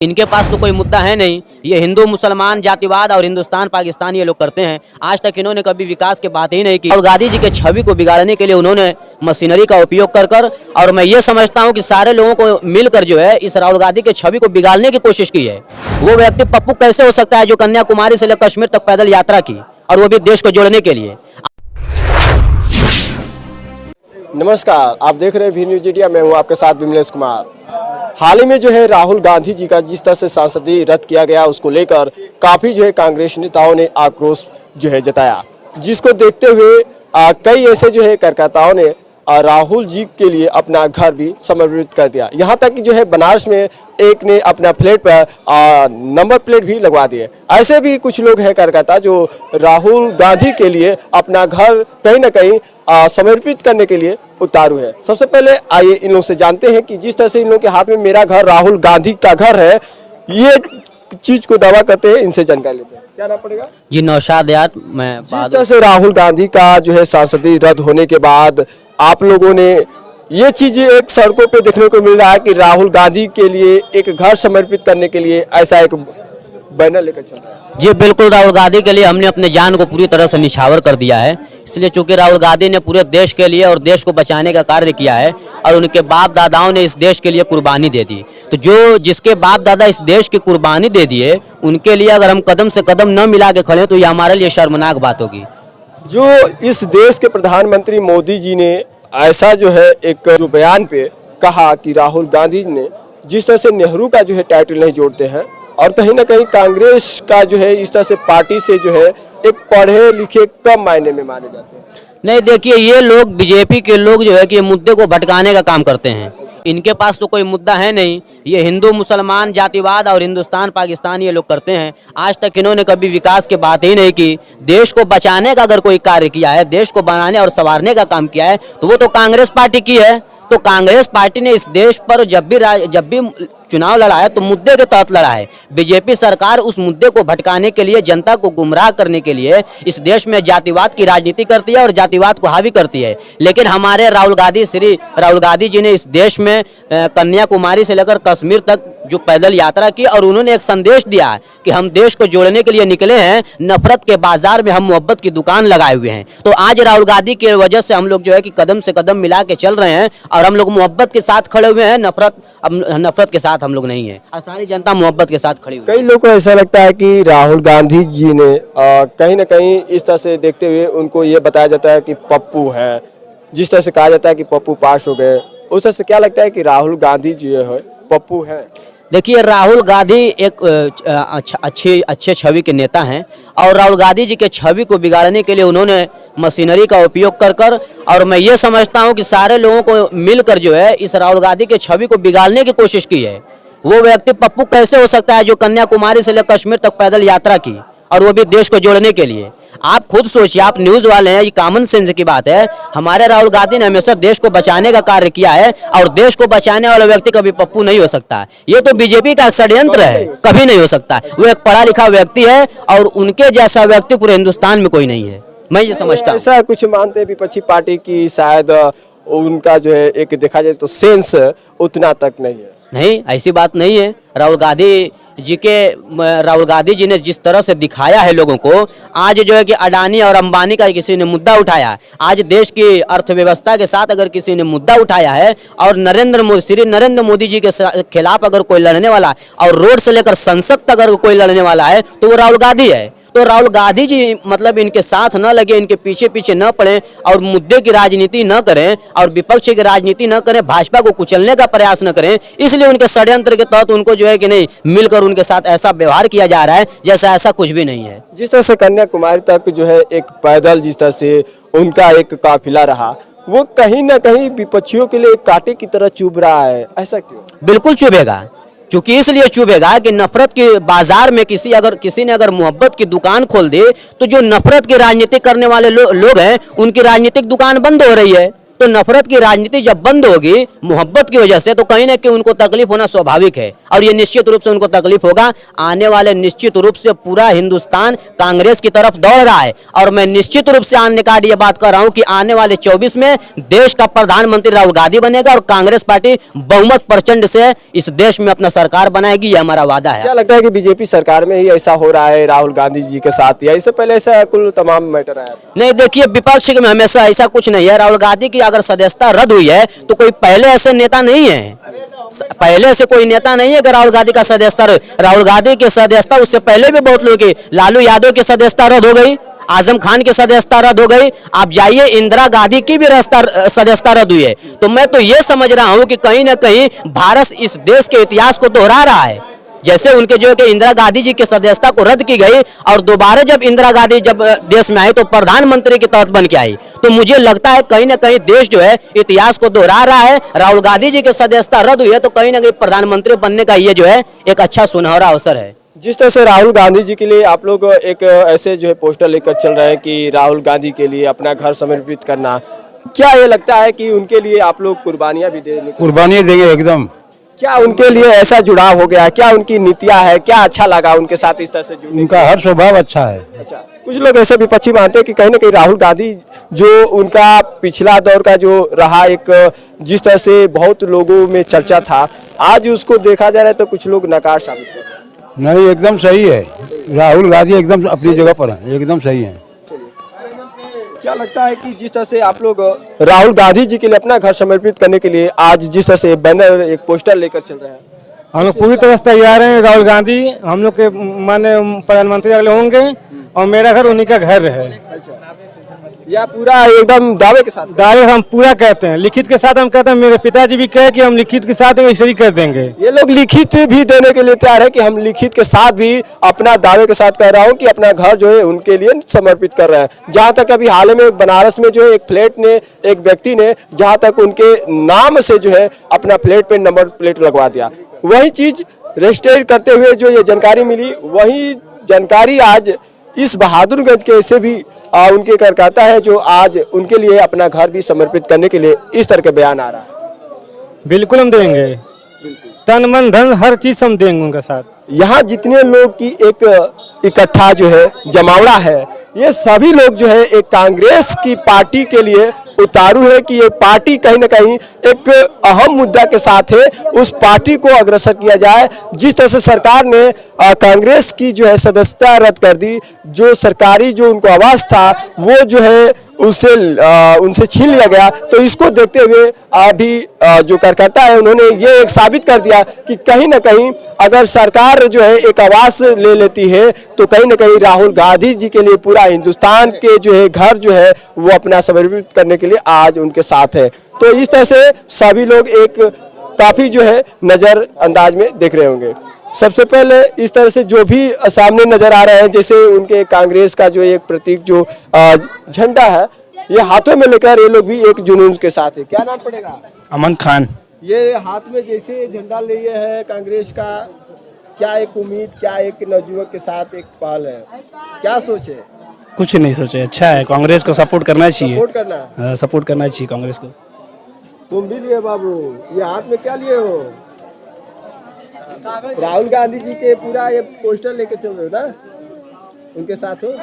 इनके पास तो कोई मुद्दा है नहीं। ये हिंदू मुसलमान जातिवाद और हिंदुस्तान पाकिस्तान ये लोग करते हैं। आज तक इन्होंने कभी विकास की बात ही नहीं की। राहुल गांधी जी के छवि को बिगाड़ने के लिए उन्होंने मशीनरी का उपयोग कर और मैं ये समझता हूँ कि सारे लोगों को मिलकर जो है इस राहुल गांधी के छवि को बिगाड़ने की कोशिश की है। वो व्यक्ति पप्पू कैसे हो सकता है जो कन्याकुमारी से लेकर कश्मीर तक पैदल यात्रा की, और वो भी देश को जोड़ने के लिए। नमस्कार, आप देख रहे हैं भी न्यूज इंडिया। मैं हूं आपके साथ विमलेश कुमार। हाल ही में जो है राहुल गांधी जी का जिस तरह से सांसदीय रद्द किया गया उसको लेकर काफी जो है कांग्रेस नेताओं ने आक्रोश जो है जताया, जिसको देखते हुए कई ऐसे जो है कार्यकर्ताओं ने राहुल जी के लिए अपना घर भी समर्पित कर दिया। यहाँ तक कि जो है बनारस में एक ने अपना फ्लैट पर नंबर प्लेट भी लगवा दिए। ऐसे भी कुछ लोग हैं कार्यकर्ता जो राहुल गांधी के लिए अपना घर कहीं ना कहीं समर्पित करने के लिए उतारू है। सबसे पहले आइए इन लोगों से जानते हैं कि जिस तरह से इन लोगों के हाथ में मेरा घर राहुल गांधी का घर है, ये चीज को दावा करते हैं, इनसे जानकारी लेते हैं। क्या नाम पड़ेगा जी? नौशाद यार। मैं जिस तरह से राहुल गांधी का जो है सांसदीय रद्द होने के बाद आप लोगों ने ये चीज एक सड़कों पे देखने को मिल रहा है कि राहुल गांधी के लिए एक घर समर्पित करने के लिए ऐसा एक बैनर लेकर चल रहा है। जी बिल्कुल, राहुल गांधी के लिए हमने अपने जान को पूरी तरह से निछावर कर दिया है। इसलिए चूंकि राहुल गांधी ने पूरे देश के लिए और देश को बचाने का कार्य किया है और उनके बाप दादाओं ने इस देश के लिए कुर्बानी दे दी, तो जो जिसके बाप दादा इस देश की कुर्बानी दे दिए उनके लिए अगर हम कदम से कदम न मिला के खड़े तो ये हमारे लिए शर्मनाक बात होगी। जो इस देश के प्रधानमंत्री मोदी जी ने ऐसा जो है एक जो बयान पे कहा कि राहुल गांधी ने जिस तरह से नेहरू का जो है टाइटल नहीं जोड़ते हैं और कहीं ना कहीं कांग्रेस का जो है इस तरह से पार्टी से जो है एक पढ़े लिखे कम मायने में माने जाते हैं। नहीं, देखिए ये लोग बीजेपी के लोग जो है कि ये मुद्दे को भटकाने का काम करते हैं। इनके पास तो कोई मुद्दा है नहीं। ये हिंदू मुसलमान जातिवाद और हिंदुस्तान पाकिस्तान ये लोग करते हैं। आज तक इन्होंने कभी विकास की बात ही नहीं की। देश को बचाने का अगर कोई कार्य किया है, देश को बनाने और संवारने का काम किया है तो वो तो कांग्रेस पार्टी की है। तो कांग्रेस पार्टी ने इस देश पर जब भी चुनाव लड़ा है तो मुद्दे के तहत लड़ा है। बीजेपी सरकार उस मुद्दे को भटकाने के लिए, जनता को गुमराह करने के लिए इस देश में जातिवाद की राजनीति करती है और जातिवाद को हावी करती है। लेकिन हमारे श्री राहुल गांधी जी ने इस देश में कन्याकुमारी से लेकर कश्मीर तक जो पैदल यात्रा की और उन्होंने एक संदेश दिया कि हम देश को जोड़ने के लिए निकले हैं, नफरत के बाजार में हम मोहब्बत की दुकान लगाए हुए हैं। तो आज राहुल गांधी की वजह से हम लोग जो है कि कदम से कदम मिला के चल रहे हैं और हम लोग मोहब्बत के साथ खड़े हुए हैं। नफरत के साथ हम लोग नहीं है, सारी जनता मोहब्बत के साथ खड़ी हुई। कई लोगों को ऐसा लगता है कि राहुल गांधी जी ने कहीं ना कहीं इस तरह से देखते हुए उनको ये बताया जाता है कि पप्पू है, जिस तरह से कहा जाता है कि पप्पू पास हो गए, उस तरह से क्या लगता है कि राहुल गांधी जी है पप्पू है? देखिए, राहुल गांधी एक अच्छे छवि के नेता हैं और राहुल गांधी जी के छवि को बिगाड़ने के लिए उन्होंने मशीनरी का उपयोग कर और मैं ये समझता हूं कि सारे लोगों को मिलकर जो है इस राहुल गांधी के छवि को बिगाड़ने की कोशिश की है। वो व्यक्ति पप्पू कैसे हो सकता है जो कन्याकुमारी से लेकर कश्मीर तक पैदल यात्रा की, और वो भी देश को जोड़ने के लिए। आप खुद सोचिए, आप न्यूज वाले हैं, ये कॉमन सेंस की बात है। हमारे राहुल गांधी ने हमेशा देश को बचाने का कार्य किया है और देश को बचाने वाला व्यक्ति कभी पप्पू नहीं हो सकता। ये तो बीजेपी का षड्यंत्र है, कभी नहीं हो सकता। वो एक पढ़ा लिखा व्यक्ति है और उनके जैसा व्यक्ति पूरे हिंदुस्तान में कोई नहीं है, मैं ये समझता हूँ। ऐसा कुछ मानते हैं विपक्षी पार्टी की शायद उनका जो है एक देखा जाए तो सेंस उतना तक नहीं है। नहीं, ऐसी बात नहीं है। राहुल गांधी जी ने जिस तरह से दिखाया है लोगों को, आज जो है कि अडानी और अंबानी का किसी ने मुद्दा उठाया, आज देश की अर्थव्यवस्था के साथ अगर किसी ने मुद्दा उठाया है और श्री नरेंद्र मोदी जी के खिलाफ अगर कोई लड़ने वाला और रोड से लेकर संसद तक अगर कोई लड़ने वाला है तो वो राहुल गांधी है। तो राहुल गांधी जी मतलब इनके साथ न लगे, इनके पीछे पीछे न पड़े और मुद्दे की राजनीति न करें और विपक्ष की राजनीति न करें, भाजपा को कुचलने का प्रयास न करें, इसलिए उनके षड्यंत्र के तहत उनको जो है कि नहीं मिलकर उनके साथ ऐसा व्यवहार किया जा रहा है जैसा ऐसा कुछ भी नहीं है। जिस तरह से कन्याकुमारी तक जो है एक पैदल जिस तरह से उनका एक काफिला रहा, वो कहीं ना कहीं विपक्षियों के लिए कांटे की तरह चुभ रहा है, ऐसा क्यों? बिल्कुल चुभेगा, चूंकि इसलिए चुभेगा कि नफरत के बाजार में किसी ने अगर मोहब्बत की दुकान खोल दी तो जो नफरत की राजनीति करने वाले लोग हैं उनकी राजनीतिक दुकान बंद हो रही है। तो नफरत की राजनीति जब बंद होगी मोहब्बत की वजह से, तो कहीं ना कहीं उनको तकलीफ होना स्वाभाविक है और ये निश्चित रूप से उनको तकलीफ होगा। आने वाले निश्चित रूप से पूरा हिंदुस्तान कांग्रेस की तरफ दौड़ रहा है और मैं निश्चित रूप से आने का ये बात कर रहा हूं कि आने वाले 24 में देश का प्रधानमंत्री राहुल गांधी बनेगा और कांग्रेस पार्टी बहुमत प्रचंड से इस देश में अपना सरकार बनाएगी, यह हमारा वादा है। क्या लगता है कि बीजेपी सरकार में ही ऐसा हो रहा है राहुल गांधी जी के साथ, या इससे पहले ऐसा कुल तमाम मैटर आया? नहीं, देखिए विपक्ष में हमेशा ऐसा कुछ नहीं है। राहुल गांधी की अगर सदस्यता रद्द हुई है तो कोई पहले ऐसे नेता नहीं है, पहले से कोई नेता नहीं है कि राहुल गांधी का सदस्यता, राहुल गांधी की सदस्यता उससे पहले भी बहुत लोगों की, लालू यादव की सदस्यता रद्द हो गई, आजम खान की सदस्यता रद्द हो गई, आप जाइए इंदिरा गांधी की भी सदस्यता रद्द हुई है। तो मैं तो ये समझ रहा हूं कि कहीं ना कहीं भारत इस देश के इतिहास को दोहरा रहा है। जैसे उनके जो है कि इंदिरा गांधी जी की सदस्यता को रद्द की गई और दोबारा जब इंदिरा गांधी जब देश में आई तो प्रधानमंत्री के तौर बन के आई, तो मुझे लगता है कहीं ना कहीं देश जो है इतिहास को दोहरा रहा है। राहुल गांधी जी की सदस्यता रद्द हुई है तो कहीं ना कहीं प्रधानमंत्री बनने का ये जो है एक अच्छा सुनहरा अवसर है। जिस तरह से राहुल गांधी जी के लिए आप लोग एक ऐसे जो है पोस्टर लेकर चल रहे हैं कि राहुल गांधी के लिए अपना घर समर्पित करना, क्या ये लगता है कि उनके लिए आप लोग कुर्बानियां भी देंगे? कुर्बानी देंगे एकदम। क्या उनके लिए ऐसा जुड़ाव हो गया है? क्या उनकी नीतियां है? क्या अच्छा लगा उनके साथ इस तरह से जुड़ने? उनका हर स्वभाव अच्छा है। अच्छा, कुछ लोग ऐसे विपक्षी मानते हैं कि कहीं ना कहीं राहुल गांधी जो उनका पिछला दौर का जो रहा एक जिस तरह से बहुत लोगों में चर्चा था, आज उसको देखा जा रहा है तो कुछ लोग नकार साबित कर रहे हैं। नहीं, एकदम सही है। राहुल गांधी एकदम अपनी जगह पर है, एकदम सही है। क्या लगता है कि जिस तरह से आप लोग राहुल गांधी जी के लिए अपना घर समर्पित करने के लिए आज जिस तरह से बैनर एक पोस्टर लेकर चल रहे हैं, हम लोग पूरी तरह से तैयार हैं। राहुल गांधी हम लोग के माननीय प्रधानमंत्री अगले होंगे और मेरा घर उन्हीं का घर है। या पूरा एकदम दावे के साथ? दावे हम पूरा कहते हैं, लिखित के साथ हम कहते हैं। मेरे पिताजी भी कहे कि हम लिखित के साथ रजिस्ट्री कर देंगे। ये लोग लिखित भी देने के लिए तैयार है कि हम लिखित के साथ भी अपना दावे के साथ कह रहा हूँ कि अपना घर जो है उनके लिए समर्पित कर रहे हैं। जहाँ तक अभी हाल में बनारस में जो है एक फ्लैट ने एक व्यक्ति ने जहाँ तक उनके नाम से जो है अपना फ्लैट पे नंबर प्लेट लगवा दिया, वही चीज रजिस्टर करते हुए जो ये जानकारी मिली, वही जानकारी आज इस बहादुरगंज के ऐसे भी उनके कार्यकर्ता है जो आज उनके लिए अपना घर भी समर्पित करने के लिए इस तरह के बयान आ रहा है। बिल्कुल हम देंगे, तन मन धन हर चीज हम देंगे उनके साथ। यहाँ जितने लोग की एक इकट्ठा जो है जमावड़ा है, ये सभी लोग जो है एक कांग्रेस की पार्टी के लिए उतारू है कि ये पार्टी कहीं ना कहीं एक अहम मुद्दा के साथ है, उस पार्टी को अग्रसर किया जाए। जिस तरह से सरकार ने कांग्रेस की जो है सदस्यता रद्द कर दी, जो सरकारी जो उनको आवास था वो जो है उनसे छीन लिया गया, तो इसको देखते हुए अभी जो कार्यकर्ता है उन्होंने ये एक साबित कर दिया कि कहीं ना कहीं अगर सरकार जो है एक आवास ले लेती है तो कहीं ना कहीं राहुल गांधी जी के लिए पूरा हिंदुस्तान के जो है घर जो है वो अपना समर्पित करने के लिए आज उनके साथ है। तो इस तरह से सभी लोग एक काफी जो है नजर अंदाज में देख रहे होंगे। सबसे पहले इस तरह से जो भी सामने नजर आ रहे हैं, जैसे उनके कांग्रेस का जो एक प्रतीक जो झंडा है ये हाथों में लेकर ये लोग भी एक जुनून के साथ है। क्या नाम पड़ेगा? अमन खान। ये हाथ में जैसे झंडा लिए है कांग्रेस का, क्या एक उम्मीद, क्या एक नवयुवक के साथ एक पहल है, क्या सोचे? कुछ नहीं सोचे, अच्छा है, कांग्रेस को सपोर्ट करना चाहिए। सपोर्ट करना, सपोर्ट करना चाहिए कांग्रेस को। तुम भी लिए बाबू, ये हाथ में क्या लिए हो? राहुल गांधी जी के पूरा ये पोस्टर लेके चल रहे हो ना, उनके साथ हो।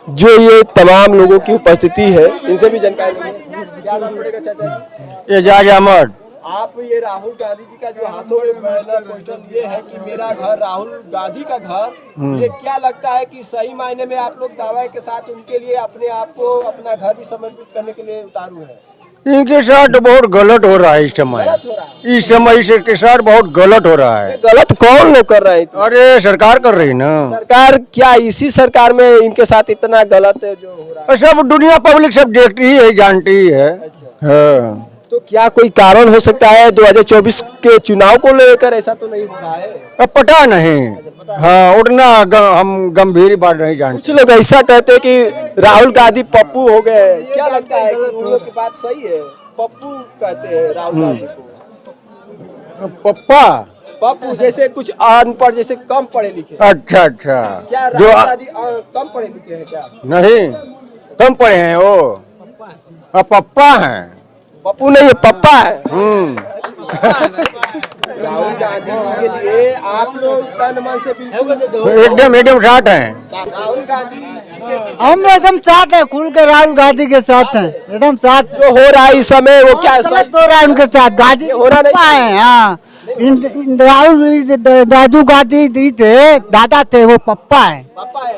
जो ये तमाम लोगों की उपस्थिति है इनसे भी जानकारी लेंगे। क्या नाम पड़ेगा चाचा? एजाज अहमद। आप ये राहुल गांधी जी का जो हाथों में बैनर पोस्टर लिए है कि मेरा घर राहुल गांधी का घर, ये क्या लगता है कि सही मायने में आप लोग दावे के साथ उनके लिए अपने आप को अपना घर भी समर्पित करने के लिए उतारू है? इनके साथ बहुत गलत हो रहा है इस समय। गलत हो रहा है? इस समय इसके साथ बहुत गलत हो रहा है। गलत कौन लोग कर रहे हैं? अरे सरकार कर रही ना। सरकार क्या इसी सरकार में इनके साथ इतना गलत है जो हो रहा है? सब दुनिया पब्लिक सब देखती ही है, जानती ही है। हाँ। तो क्या कोई कारण हो सकता है 2024 के चुनाव को लेकर ऐसा तो नहीं हो रहा है? अब पता नहीं, हाँ उतना हम गंभीर बात नहीं जानते। कुछ लोग ऐसा कहते हैं कि राहुल गांधी पप्पू हो गए, क्या लगता है कि उन लोग की बात सही है? पप्पू कहते हैं राहुल गांधी को। पप्पा पप्पू जैसे कुछ अनपढ़, जैसे कम पढ़े लिखे। अच्छा अच्छा। क्या जो राहुल गांधी कम पढ़े लिखे हैं क्या? नहीं, कम पढ़े हैं वो। और पप्पा हैं। पप्पू नहीं है, पप्पा है। राहुल गांधी जी के लिए आप लोग तन मन से बिल्कुल एकदम साथ हैं। राहुल गांधी जी के हम एकदम साथ है, खुल के राहुल गांधी के साथ हैं, एकदम साथ। जो हो रहा है इस समय वो क्या है? गलत हो रहा है उनके साथ, गांधी हो रहा नहीं। पप्पा है। हाँ, राजू गांधी जी थे, दादा थे, वो पप्पा है।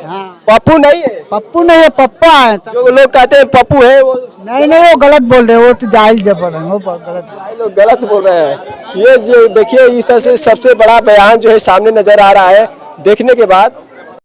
हाँ, पप्पू नहीं है। पप्पू नहीं है, पप्पा है। जो लोग कहते हैं पप्पू है वो नहीं नहीं, वो गलत बोल रहे हैं, वो तो जाहिल जबर है, वो गलत। लोग गलत बोल रहे हैं। ये जो देखिए इस तरह से सबसे बड़ा बयान जो है सामने नजर आ रहा है। देखने के बाद